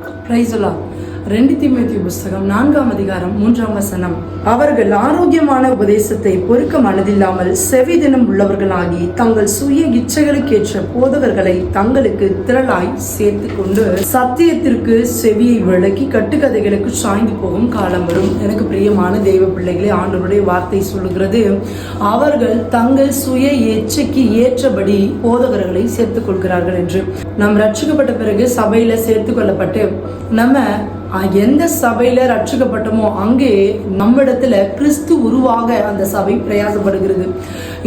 Praise the Lord. 2 தீமோத்தேயு புஸ்தகம் 4ஆம் அதிகாரம் 3ஆம் வசனம். அவர்கள் ஆரோக்கியமான உபதேசத்தை பொறுக்க மனதில்லாமல் செவிதினம் உள்ளவர்களாகி தங்கள் சுய இச்சைகளுக்கேற்ற போதகர்களை தங்களுக்கு திரளாய் சேர்த்து கொண்டு சத்தியத்திற்கு செவியை விளக்கி கட்டுக்கதைகளுக்கு சாய்ந்து போகும் காலம் வரும். எனக்கு பிரியமான தெய்வ பிள்ளைகளே, ஆண்டவருடைய வார்த்தை சொல்லுகிறது, அவர்கள் தங்கள் சுய இச்சைக்கு ஏற்றபடி போதகர்களை சேர்த்துக் கொள்கிறார்கள் என்று. நாம் ரட்சிக்கப்பட்ட பிறகு சபையில சேர்த்துக் கொள்ளப்பட்டு நம்ம எந்த சபையில ரட்சிக்கப்பட்டோமோ அங்கே நம்மிடத்துல கிறிஸ்து உருவாக அந்த சபை பிரயாசப்படுகிறது.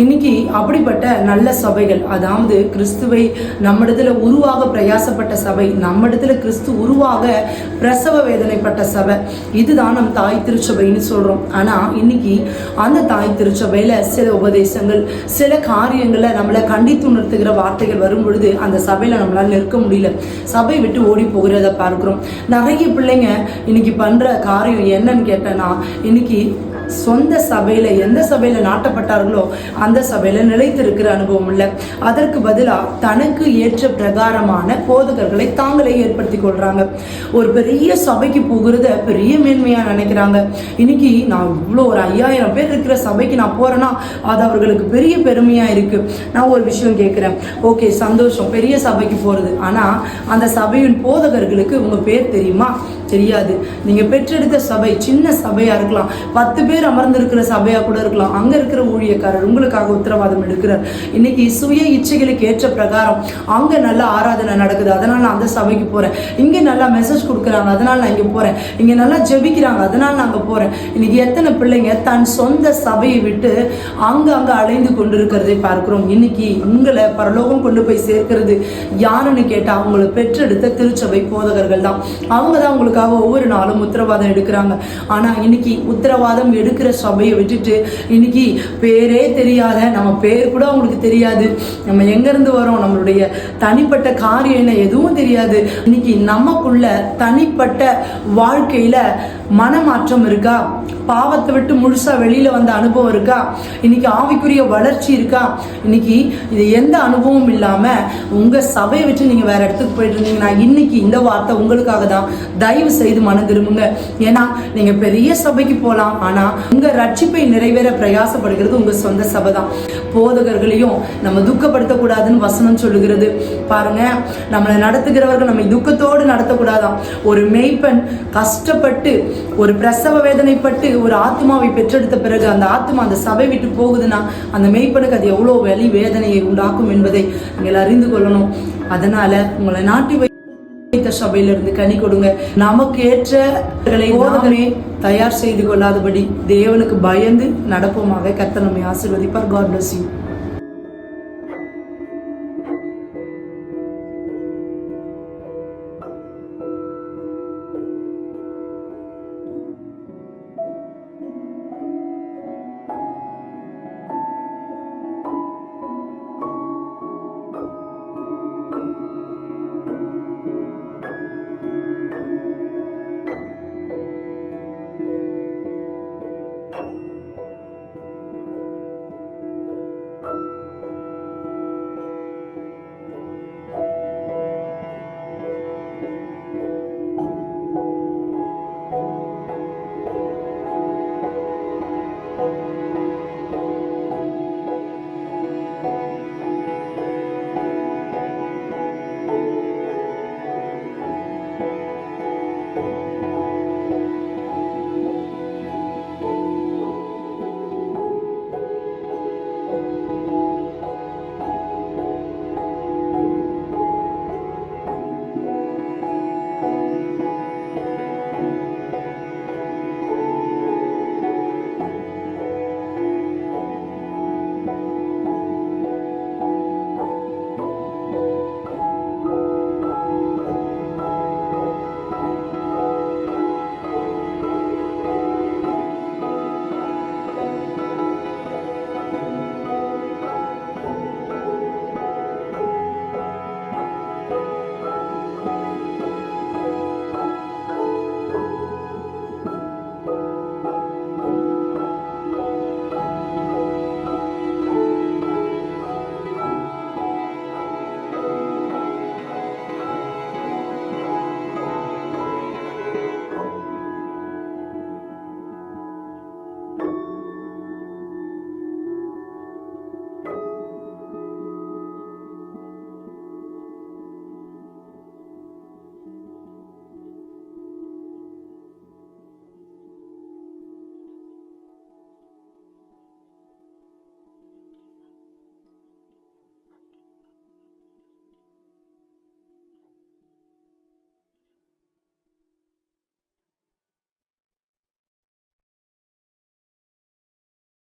இன்னைக்கு அப்படிப்பட்ட நல்ல சபைகள், அதாவது கிறிஸ்துவை நம்மிடத்துல உருவாக பிரயாசப்பட்ட சபை, நம்மிடத்துல கிறிஸ்து உருவாக பிரசவ வேதனைப்பட்ட சபை, இதுதான் நம் தாய் திருச்சபைன்னு சொல்றோம். ஆனா இன்னைக்கு அந்த தாய் திருச்சபையில சில உபதேசங்கள், சில காரியங்களை நம்மளை கண்டித்து உணர்த்துகிற வார்த்தைகள் வரும் பொழுது அந்த சபையில நம்மளால நிற்க முடியல, சபை விட்டு ஓடி போகிறத பார்க்கிறோம். நிறைய பிள்ளைங்க இன்னைக்கு பண்ற காரியம் என்னன்னு கேட்டேன்னா, இன்னைக்கு சொந்த சபையில எந்த சபையில நாட்டப்பட்டார்களோ அந்த சபையில நிலைத்திருக்கிற அனுபவம் இல்லை. அதற்கு பதிலாக தனக்கு ஏற்ற பிரகாரமான போதகர்களை தாங்களே ஏற்படுத்தி கொள்றாங்க. ஒரு பெரிய சபைக்கு போகிறத பெரிய மேன்மையா நினைக்கிறாங்க. இன்னைக்கு நான் இவ்வளோ ஒரு 5000 பேர் இருக்கிற சபைக்கு நான் போறேன்னா அது அவர்களுக்கு பெரிய பெருமையா இருக்கு. நான் ஒரு விஷயம் கேட்கிறேன், ஓகே சந்தோஷம், பெரிய சபைக்கு போறது, ஆனா அந்த சபையின் போதகர்களுக்கு உங்க பேர் தெரியுமா? தெரியாது. நீங்க பெற்றெடுத்த சபை சின்ன சபையா இருக்கலாம், 10 பேர் அமர்ந்திருக்கிற சபையா கூட இருக்கலாம். அங்க இருக்கிற ஊழியக்காரர் உங்களுக்காக உத்தரவாதம் எடுக்கிறார். இன்னைக்கு சுய இச்சைகளுக்கு ஏற்ற பிரகாரம் அங்க நல்ல ஆராதனை நடக்குது, அதனால நான் அந்த சபைக்கு போறேன். இங்க நல்லா மெசேஜ் கொடுக்குறாங்க, அதனால நான் இங்க போறேன். இங்க நல்லா ஜெபிக்கிறாங்க, அதனால நான் அங்க போறேன். இன்னைக்கு எத்தனை பிள்ளைங்க தன் சொந்த சபையை விட்டு அங்க அலைந்து கொண்டிருக்கிறதை பார்க்கிறோம். இன்னைக்கு உங்களை பரலோகம் கொண்டு போய் சேர்க்கிறது யாருன்னு கேட்டா உங்களை பெற்றெடுத்த திருச்சபை போதகர்கள் தான். அவங்க தான் உங்களுக்கு ஒவ்வொரு நாளும் உத்தரவாதம் எடுக்கிறாங்க. ஆனா இன்னைக்கு உத்தரவாதம் எடுக்கிற சபையை விட்டுட்டு இன்னைக்கு பேரே தெரியாத, நம்ம பேர் கூட அவங்களுக்கு தெரியாது, நம்ம எங்க இருந்து வரோம், நம்மளுடைய தனிப்பட்ட காரியம் என்ன எதுவும் தெரியாது. இன்னைக்கு நமக்குள்ள தனிப்பட்ட வாழ்க்கையில மனமாற்றம் இருக்கா? பாவத்தை விட்டு முழுசா வெளியில வந்த அனுபவம் இருக்கா? இன்னைக்கு ஆவிக்குரிய வளர்ச்சி இருக்கா? இன்னைக்கு இது எந்த அனுபவம் இல்லாம உங்க சபையை விட்டு நீங்க வேற இடத்துக்கு போயிட்டு இருந்தீங்கன்னா இன்னைக்கு இந்த வார்த்தை உங்களுக்காக தான். தயவு செய்து மனம் திரும்புங்க. ஏன்னா நீங்க பெரிய சபைக்கு போலாம், ஆனா உங்க ரட்சிப்பை நிறைவேற பிரயாசப்படுகிறது உங்க சொந்த சபை தான். போதகர்களையும் நம்ம துக்கப்படுத்தக்கூடாதுன்னு வசனம் சொல்லுகிறது. பாருங்க, நம்மளை நடத்துகிறவர்கள் நம்மை துக்கத்தோடு நடத்தக்கூடாதான். ஒரு மேய்ப்பன் கஷ்டப்பட்டு ஒரு பிரசவ வேதனைப்பட்டு ஒரு ஆத்மாவை பெற்றெடுத்த பிறகு அந்த ஆத்மா அந்த சபை விட்டு போகுதுன்னா அந்த மேய்ப்பனுக்கு அது எவ்வளவு வலி வேதனையை உண்டாக்கும் என்பதை நீங்கள் அறிந்து கொள்ளணும். அதனால உங்களை நாட்டி வைத்த சபையிலிருந்து கனி கொடுங்க. நமக்கு ஏற்ற போதகரை தயார் செய்து கொள்ளாதபடி தேவனுக்கு பயந்து நடப்போமாக. கர்த்தர் நம்மை ஆசீர்வதிப்பார். God bless you.